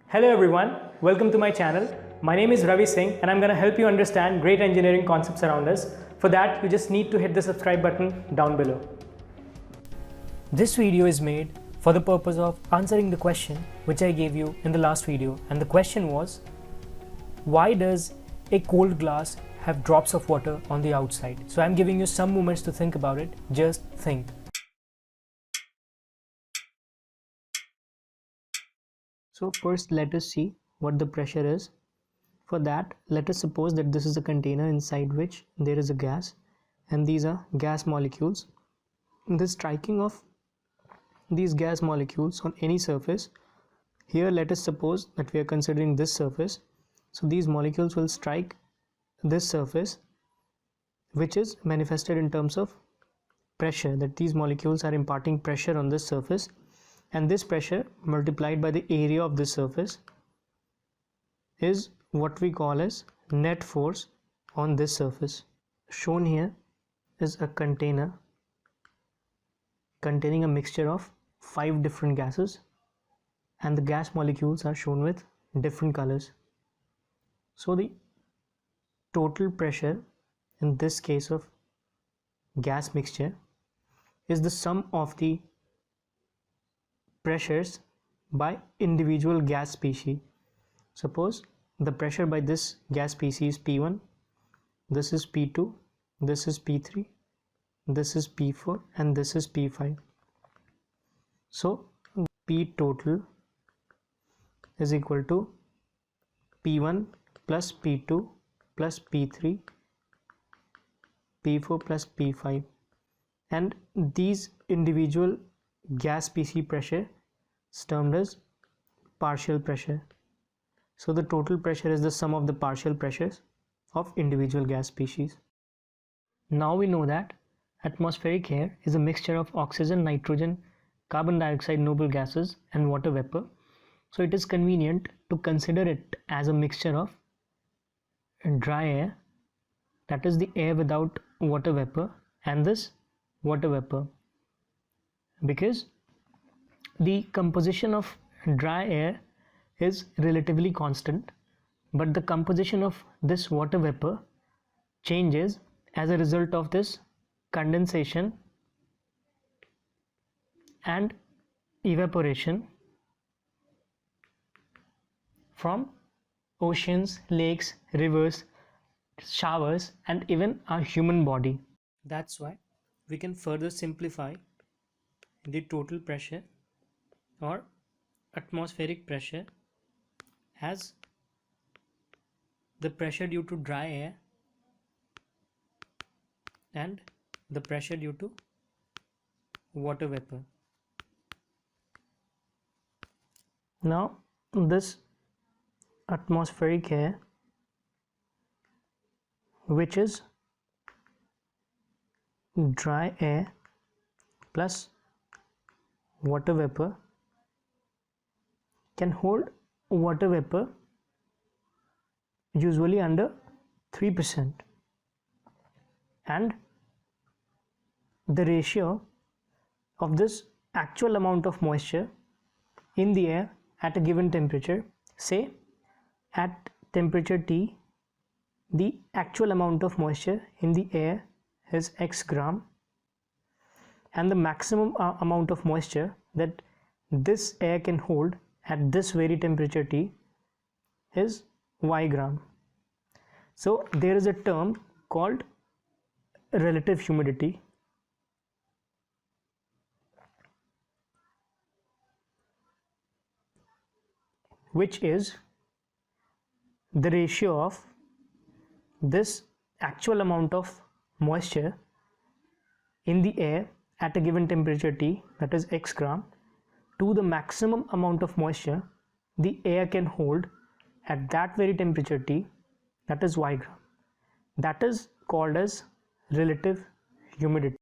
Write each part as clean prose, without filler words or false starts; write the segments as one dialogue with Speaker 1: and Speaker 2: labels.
Speaker 1: Hello everyone, welcome to my channel. My name is Ravi Singh and I'm going to help you understand great engineering concepts around us. For that, you just need to hit the subscribe button down below. This video is made for the purpose of answering the question which I gave you in the last video, and the question was, why does a cold glass have drops of water on the outside? So I'm giving you some moments to think about it. Just think. So first let us see what the pressure is. For that, let us suppose that this is a container inside which there is a gas, and these are gas molecules. The striking of these gas molecules on any surface, here let us suppose that we are considering this surface. So these molecules will strike this surface, which is manifested in terms of pressure, that these molecules are imparting pressure on this surface, and this pressure multiplied by the area of this surface is what we call as net force on this surface. Shown here is a container containing a mixture of 5 different gases, and the gas molecules are shown with different colors. So the total pressure in this case of gas mixture is the sum of the pressures by individual gas species. Suppose the pressure by this gas species is P1, this is P2, this is P3, this is P4, and this is P5. So P total is equal to P1 plus P2 plus P3, P4 plus P5, and these individual gas species pressure is termed as partial pressure. So the total pressure is the sum of the partial pressures of individual gas species. Now we know that atmospheric air is a mixture of oxygen, nitrogen, carbon dioxide, noble gases, and water vapor. So it is convenient to consider it as a mixture of dry air, that is the air without water vapor, and this water vapor, because the composition of dry air is relatively constant, but the composition of this water vapor changes as a result of this condensation and evaporation from oceans, lakes, rivers, showers, and even our human body. That's why we can further simplify the total pressure or atmospheric pressure as the pressure due to dry air and the pressure due to water vapor. Now this atmospheric air, which is dry air plus water vapor, can hold water vapor usually under 3%, and the ratio of this actual amount of moisture in the air at a given temperature, say at temperature T, the actual amount of moisture in the air is X gram, and the maximum amount of moisture that this air can hold at this very temperature T is Y gram. So there is a term called relative humidity, which is the ratio of this actual amount of moisture in the air at a given temperature T, that is X gram, to the maximum amount of moisture the air can hold at that very temperature T, that is Y gram. That is called as relative humidity,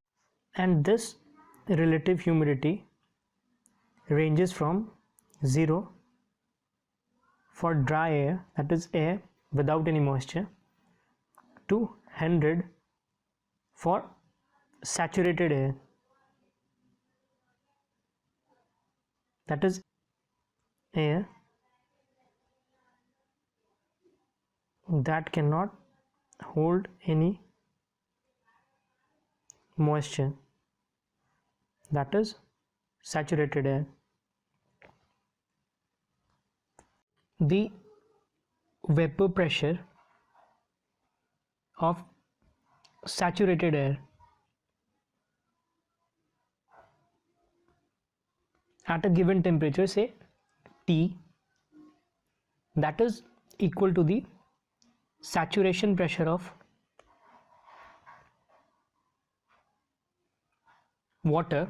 Speaker 1: and this relative humidity ranges from 0 for dry air, that is air without any moisture, to 100 for saturated air, that is air that cannot hold any moisture, that is saturated air. The vapor pressure of saturated air at a given temperature, say T, that is equal to the saturation pressure of water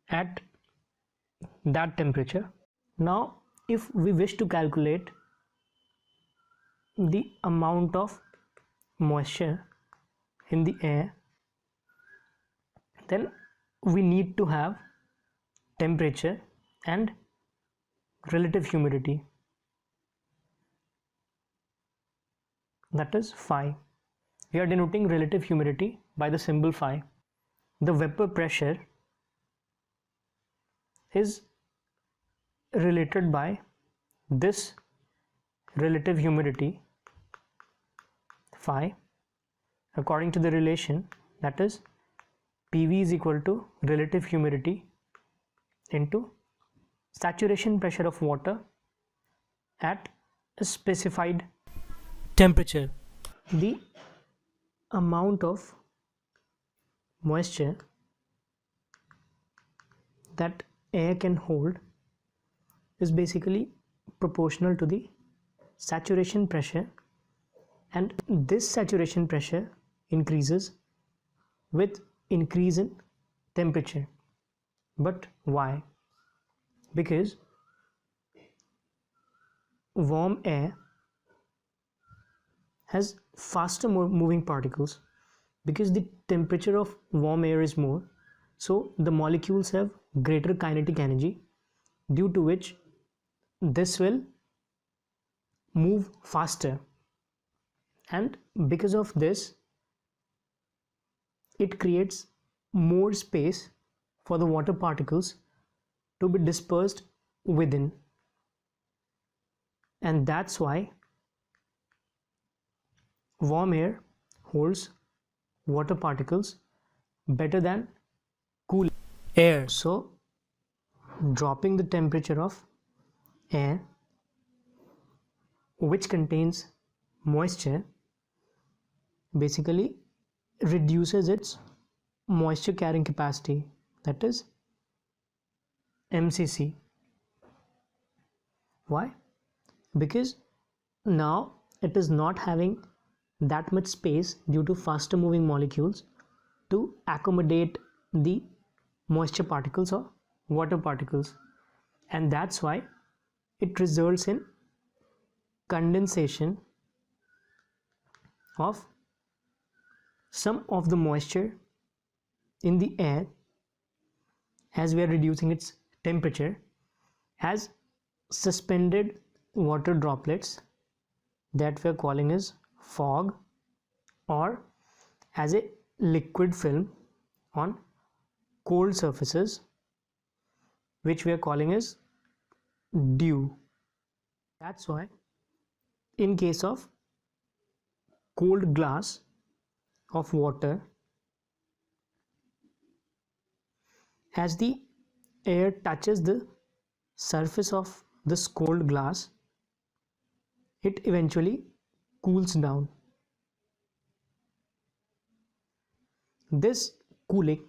Speaker 1: at that temperature. Now, if we wish to calculate the amount of moisture in the air, then we need to have temperature and relative humidity, that is phi. We are denoting relative humidity by the symbol phi. The vapor pressure is related by this relative humidity phi according to the relation, that is PV is equal to relative humidity into saturation pressure of water at a specified temperature. The amount of moisture that air can hold is basically proportional to the saturation pressure, and this saturation pressure increases with increase in temperature. But why? Because warm air has faster moving particles. Because the temperature of warm air is more, so the molecules have greater kinetic energy, due to which this will move faster, and because of this it creates more space for the water particles to be dispersed within, and that's why warm air holds water particles better than cool air. So dropping the temperature of air which contains moisture basically reduces its moisture carrying capacity, that is MCC. Why? Because now it is not having that much space due to faster moving molecules to accommodate the moisture particles or water particles, and that's why it results in condensation of some of the moisture in the air as we are reducing its temperature as suspended water droplets that we are calling as fog, or as a liquid film on cold surfaces which we are calling as dew. That's why in case of cold glass of water, as the air touches the surface of this cold glass, it eventually cools down. This cooling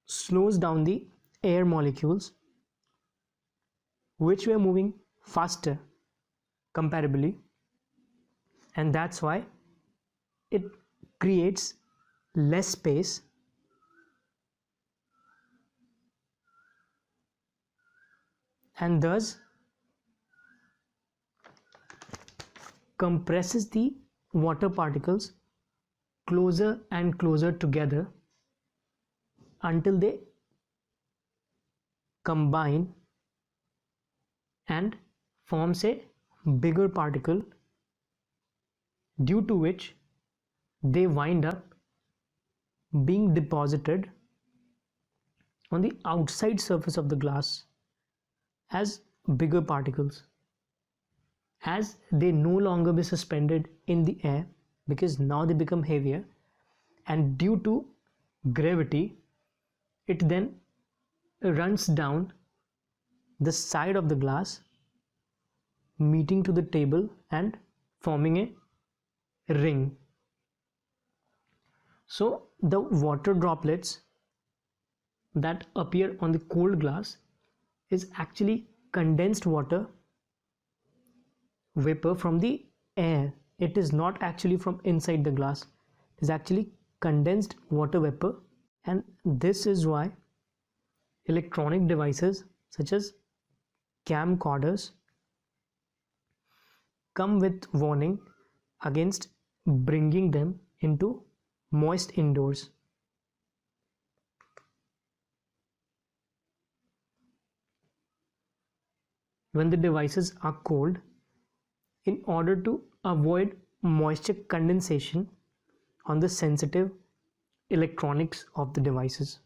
Speaker 1: slows down the air molecules which were moving faster comparably, and that's why it creates less space and thus compresses the water particles closer and closer together until they combine and forms a bigger particle, due to which they wind up being deposited on the outside surface of the glass as bigger particles. As they no longer be suspended in the air, because now they become heavier, and due to gravity, it then runs down the side of the glass, meeting to the table and forming a ring. So the water droplets that appear on the cold glass is actually condensed water vapor from the air. It is not actually from inside the glass. It is actually condensed water vapor, and this is why electronic devices such as camcorders come with warning against bringing them into moist indoors. When the devices are cold, in order to avoid moisture condensation on the sensitive electronics of the devices.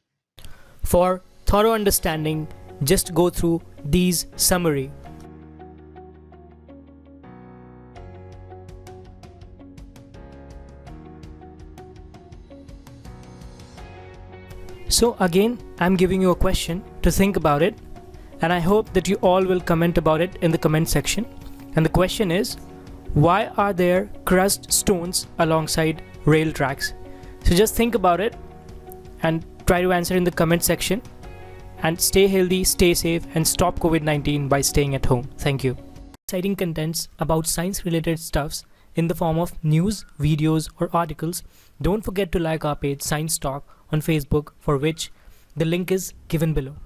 Speaker 2: For thorough understanding, just go through these summary. So again, I'm giving you a question to think about it, and I hope that you all will comment about it in the comment section. And the question is, why are there crushed stones alongside rail tracks? So just think about it and try to answer in the comment section. And stay healthy, stay safe, and stop COVID-19 by staying at home. Thank you. Exciting contents about science related stuffs in the form of news, videos, or articles. Don't forget to like our page Science Talk on Facebook, for which the link is given below.